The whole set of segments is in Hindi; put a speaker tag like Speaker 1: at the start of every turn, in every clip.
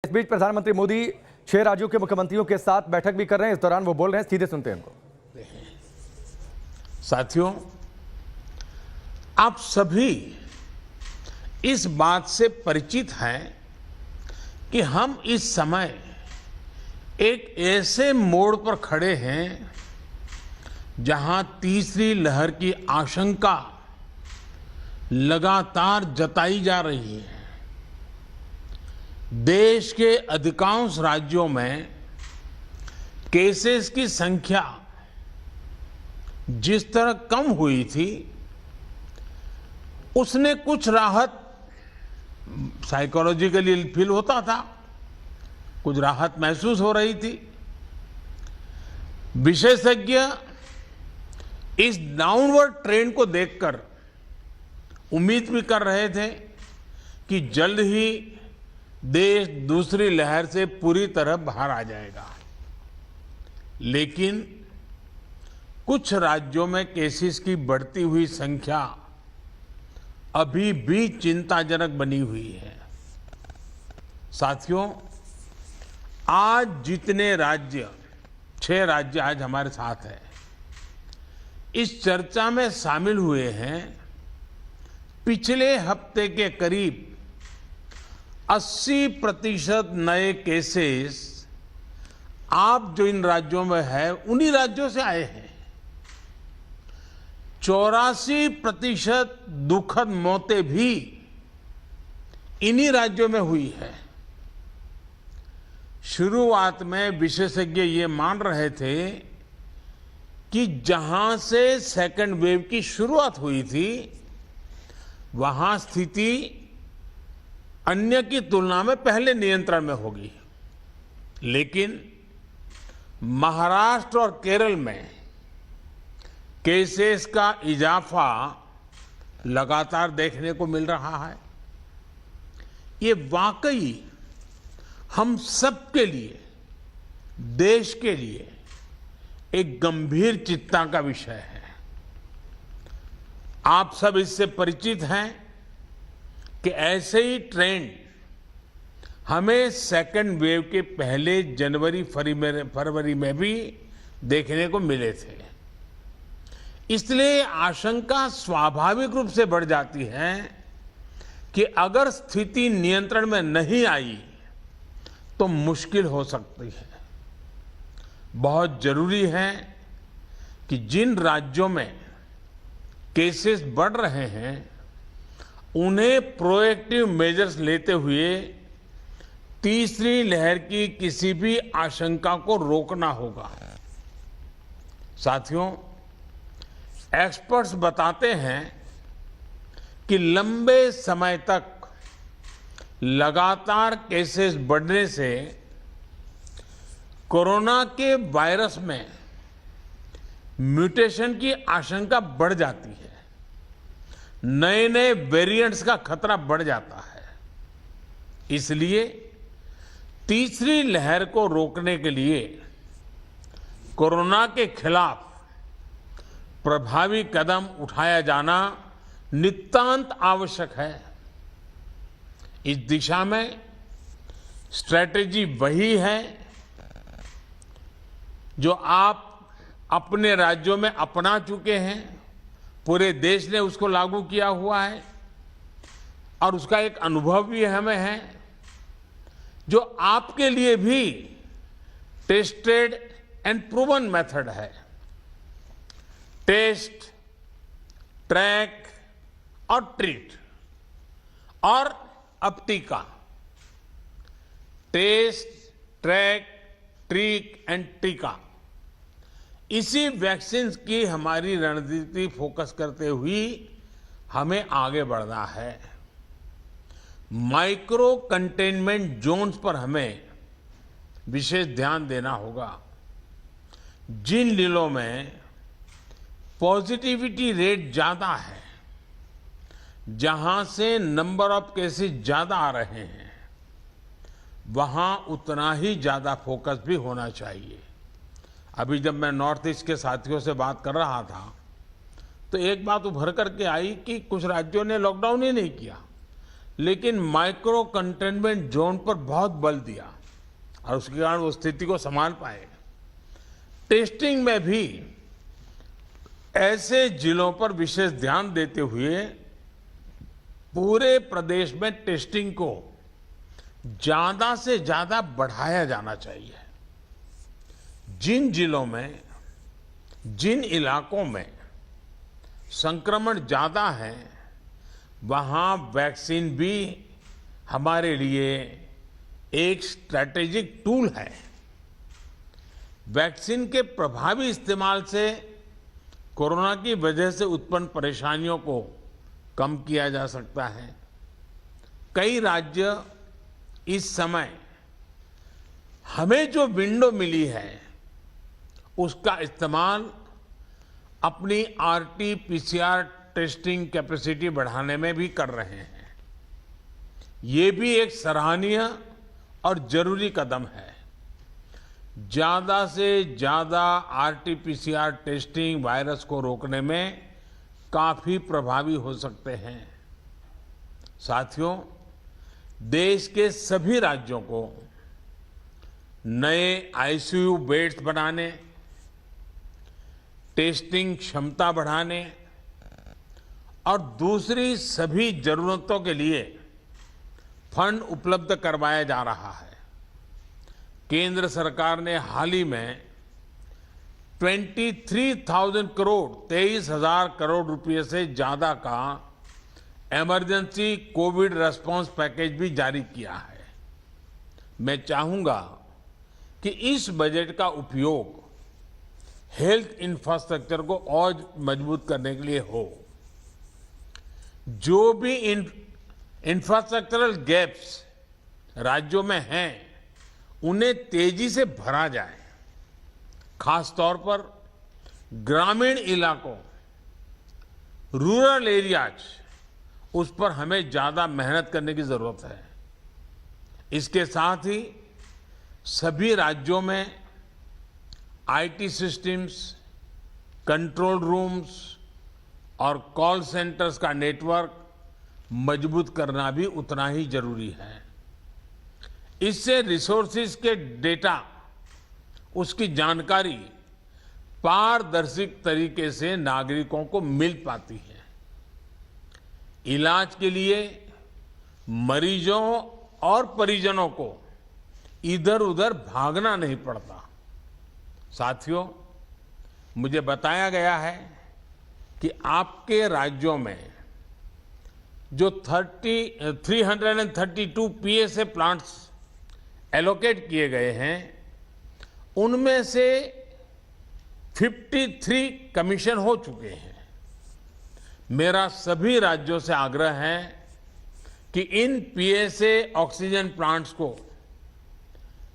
Speaker 1: इस बीच प्रधानमंत्री मोदी 6 राज्यों के मुख्यमंत्रियों के साथ बैठक भी कर रहे हैं। इस दौरान वो बोल रहे हैं, सीधे सुनते हैं उनको।
Speaker 2: साथियों, आप सभी इस बात से परिचित हैं कि हम इस समय एक ऐसे मोड़ पर खड़े हैं जहां तीसरी लहर की आशंका लगातार जताई जा रही है। देश के अधिकांश राज्यों में केसेस की संख्या जिस तरह कम हुई थी, उसने कुछ राहत साइकोलॉजिकली फील होता था, कुछ राहत महसूस हो रही थी। विशेषज्ञ इस डाउनवर्ड ट्रेंड को देखकर उम्मीद भी कर रहे थे कि जल्द ही देश दूसरी लहर से पूरी तरह बाहर आ जाएगा। लेकिन कुछ राज्यों में केसेस की बढ़ती हुई संख्या अभी भी चिंताजनक बनी हुई है। साथियों, आज जितने राज्य 6 राज्य आज हमारे साथ हैं, इस चर्चा में शामिल हुए हैं। पिछले हफ्ते के करीब 80% नए केसेस आप जो इन राज्यों में है, उन्हीं राज्यों से आए हैं। 84% दुखद मौतें भी इन्हीं राज्यों में हुई है। शुरुआत में विशेषज्ञ ये मान रहे थे कि जहां से सेकेंड वेव की शुरुआत हुई थी, वहां स्थिति अन्य की तुलना में पहले नियंत्रण में होगी। लेकिन महाराष्ट्र और केरल में केसेस का इजाफा लगातार देखने को मिल रहा है। ये वाकई हम सबके लिए, देश के लिए एक गंभीर चिंता का विषय है। आप सब इससे परिचित हैं कि ऐसे ही ट्रेंड हमें सेकेंड वेव के पहले जनवरी फरवरी में भी देखने को मिले थे। इसलिए आशंका स्वाभाविक रूप से बढ़ जाती है कि अगर स्थिति नियंत्रण में नहीं आई तो मुश्किल हो सकती है। बहुत जरूरी है कि जिन राज्यों में केसेस बढ़ रहे हैं, उन्हें प्रोएक्टिव मेजर्स लेते हुए तीसरी लहर की किसी भी आशंका को रोकना होगा। साथियों, एक्सपर्ट्स बताते हैं कि लंबे समय तक लगातार केसेस बढ़ने से कोरोना के वायरस में म्यूटेशन की आशंका बढ़ जाती है। नए नए वेरिएंट्स का खतरा बढ़ जाता है। इसलिए तीसरी लहर को रोकने के लिए कोरोना के खिलाफ प्रभावी कदम उठाया जाना नितांत आवश्यक है। इस दिशा में स्ट्रैटेजी वही है जो आप अपने राज्यों में अपना चुके हैं। पूरे देश ने उसको लागू किया हुआ है और उसका एक अनुभव भी हमें है, जो आपके लिए भी टेस्टेड एंड प्रूवन मेथड है। टेस्ट, ट्रैक और ट्रीट, और अब टीका। टेस्ट, ट्रैक, ट्रीट एंड टीका, इसी वैक्सीन की हमारी रणनीति फोकस करते हुए हमें आगे बढ़ना है। माइक्रो कंटेनमेंट जोन्स पर हमें विशेष ध्यान देना होगा। जिन जिलों में पॉजिटिविटी रेट ज्यादा है, जहां से नंबर ऑफ केसेस ज्यादा आ रहे हैं, वहां उतना ही ज्यादा फोकस भी होना चाहिए। अभी जब मैं नॉर्थ ईस्ट के साथियों से बात कर रहा था, तो एक बात उभर करके आई कि कुछ राज्यों ने लॉकडाउन ही नहीं किया, लेकिन माइक्रो कंटेनमेंट जोन पर बहुत बल दिया और उसके कारण वो स्थिति को संभाल पाए। टेस्टिंग में भी ऐसे जिलों पर विशेष ध्यान देते हुए पूरे प्रदेश में टेस्टिंग को ज्यादा से ज्यादा बढ़ाया जाना चाहिए। जिन जिलों में, जिन इलाकों में संक्रमण ज्यादा है, वहां वैक्सीन भी हमारे लिए एक स्ट्रैटेजिक टूल है। वैक्सीन के प्रभावी इस्तेमाल से कोरोना की वजह से उत्पन्न परेशानियों को कम किया जा सकता है। कई राज्य इस समय हमें जो विंडो मिली है उसका इस्तेमाल अपनी आरटी-पीसीआर टेस्टिंग कैपेसिटी बढ़ाने में भी कर रहे हैं। ये भी एक सराहनीय और जरूरी कदम है। ज्यादा से ज्यादा आरटी-पीसीआर टेस्टिंग वायरस को रोकने में काफी प्रभावी हो सकते हैं। साथियों, देश के सभी राज्यों को नए आईसीयू बेड्स बनाने, टेस्टिंग क्षमता बढ़ाने और दूसरी सभी जरूरतों के लिए फंड उपलब्ध करवाया जा रहा है। केंद्र सरकार ने हाल ही में 23,000 करोड़ 23,000 करोड़ रुपए से ज्यादा का इमरजेंसी कोविड रेस्पॉन्स पैकेज भी जारी किया है। मैं चाहूंगा कि इस बजट का उपयोग हेल्थ इंफ्रास्ट्रक्चर को और मजबूत करने के लिए हो। जो भी इंफ्रास्ट्रक्चरल गैप्स राज्यों में हैं, उन्हें तेजी से भरा जाए। खास तौर पर ग्रामीण इलाकों, रूरल एरियाज, उस पर हमें ज्यादा मेहनत करने की जरूरत है। इसके साथ ही सभी राज्यों में आईटी सिस्टम्स, कंट्रोल रूम्स और कॉल सेंटर्स का नेटवर्क मजबूत करना भी उतना ही जरूरी है। इससे रिसोर्सेज के डेटा, उसकी जानकारी पारदर्शी तरीके से नागरिकों को मिल पाती है। इलाज के लिए मरीजों और परिजनों को इधर उधर भागना नहीं पड़ता। साथियों, मुझे बताया गया है कि आपके राज्यों में जो 332 पीएसए प्लांट्स एलोकेट किए गए हैं, उनमें से 53 कमीशन हो चुके हैं। मेरा सभी राज्यों से आग्रह है कि इन पीएसए ऑक्सीजन प्लांट्स को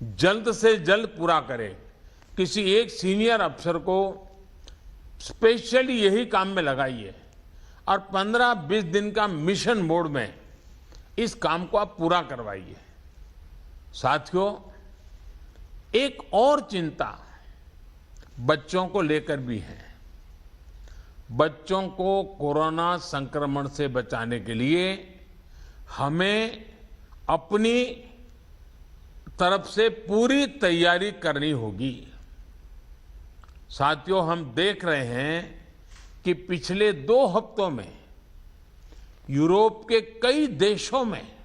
Speaker 2: जल्द से जल्द पूरा करें। किसी एक सीनियर अफसर को स्पेशली यही काम में लगाइए और 15-20 दिन का मिशन मोड में इस काम को आप पूरा करवाइए। साथियों, एक और चिंता बच्चों को लेकर भी है। बच्चों को कोरोना संक्रमण से बचाने के लिए हमें अपनी तरफ से पूरी तैयारी करनी होगी। साथियों, हम देख रहे हैं कि पिछले 2 हफ्तों में यूरोप के कई देशों में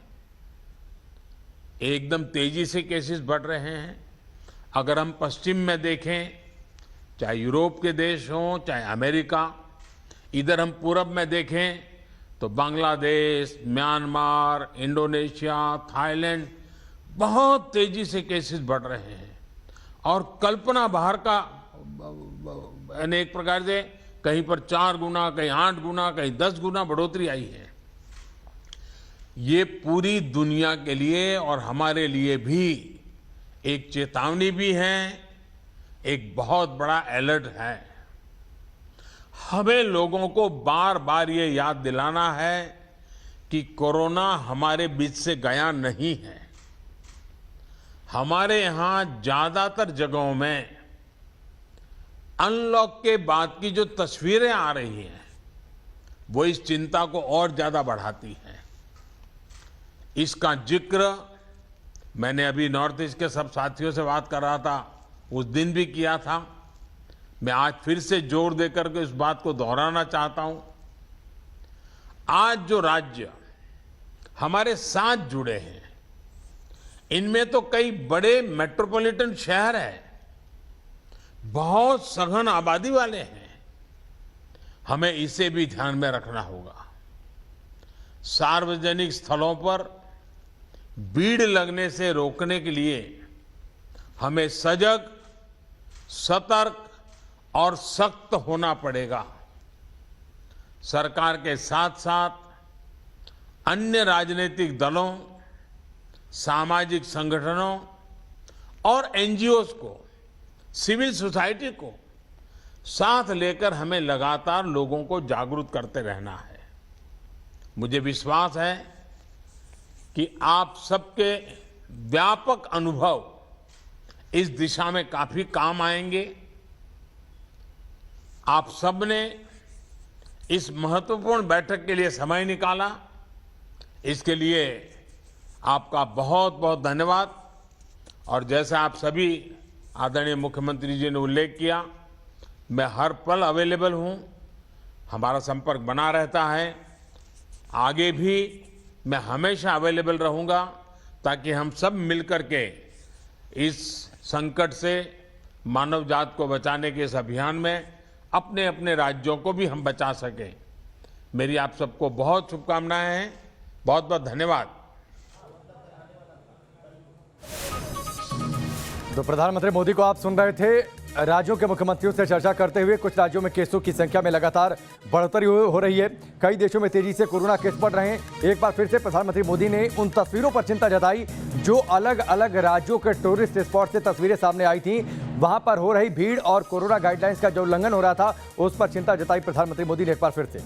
Speaker 2: एकदम तेजी से केसेस बढ़ रहे हैं। अगर हम पश्चिम में देखें, चाहे यूरोप के देश हों, चाहे अमेरिका, इधर हम पूरब में देखें तो बांग्लादेश, म्यांमार, इंडोनेशिया, थाईलैंड, बहुत तेजी से केसेस बढ़ रहे हैं और कल्पना बाहर का अनेक प्रकार से कहीं पर 4 गुना, कहीं 8 गुना, कहीं 10 गुना बढ़ोतरी आई है। ये पूरी दुनिया के लिए और हमारे लिए भी एक चेतावनी भी है, एक बहुत बड़ा अलर्ट है। हमें लोगों को बार बार ये याद दिलाना है कि कोरोना हमारे बीच से गया नहीं है। हमारे यहां ज्यादातर जगहों में अनलॉक के बाद की जो तस्वीरें आ रही हैं, वो इस चिंता को और ज्यादा बढ़ाती हैं। इसका जिक्र मैंने अभी नॉर्थ ईस्ट के सब साथियों से बात कर रहा था, उस दिन भी किया था। मैं आज फिर से जोर देकर के इस बात को दोहराना चाहता हूं। आज जो राज्य हमारे साथ जुड़े हैं, इनमें तो कई बड़े मेट्रोपॉलिटन शहर हैं, बहुत सघन आबादी वाले हैं। हमें इसे भी ध्यान में रखना होगा। सार्वजनिक स्थलों पर भीड़ लगने से रोकने के लिए हमें सजग, सतर्क और सख्त होना पड़ेगा। सरकार के साथ साथ अन्य राजनीतिक दलों, सामाजिक संगठनों और एनजीओज को, सिविल सोसाइटी को साथ लेकर हमें लगातार लोगों को जागरूक करते रहना है। मुझे विश्वास है कि आप सबके व्यापक अनुभव इस दिशा में काफी काम आएंगे। आप सबने इस महत्वपूर्ण बैठक के लिए समय निकाला, इसके लिए आपका बहुत बहुत धन्यवाद। और जैसा आप सभी आदरणीय मुख्यमंत्री जी ने उल्लेख किया, मैं हर पल अवेलेबल हूं। हमारा संपर्क बना रहता है। आगे भी मैं हमेशा अवेलेबल रहूंगा, ताकि हम सब मिलकर के इस संकट से मानव जात को बचाने के इस अभियान में अपने अपने राज्यों को भी हम बचा सकें। मेरी आप सबको बहुत शुभकामनाएं हैं। बहुत बहुत धन्यवाद।
Speaker 1: तो प्रधानमंत्री मोदी को आप सुन रहे थे। राज्यों के मुख्यमंत्रियों से चर्चा करते हुए कुछ राज्यों में केसों की संख्या में लगातार बढ़ोतरी हो रही है। कई देशों में तेजी से कोरोना केस बढ़ रहे हैं। एक बार फिर से प्रधानमंत्री मोदी ने उन तस्वीरों पर चिंता जताई जो अलग अलग राज्यों के टूरिस्ट स्पॉट से तस्वीरें सामने आई थी। वहां पर हो रही भीड़ और कोरोना गाइडलाइंस का जो उल्लंघन हो रहा था, उस पर चिंता जताई प्रधानमंत्री मोदी ने एक बार फिर से।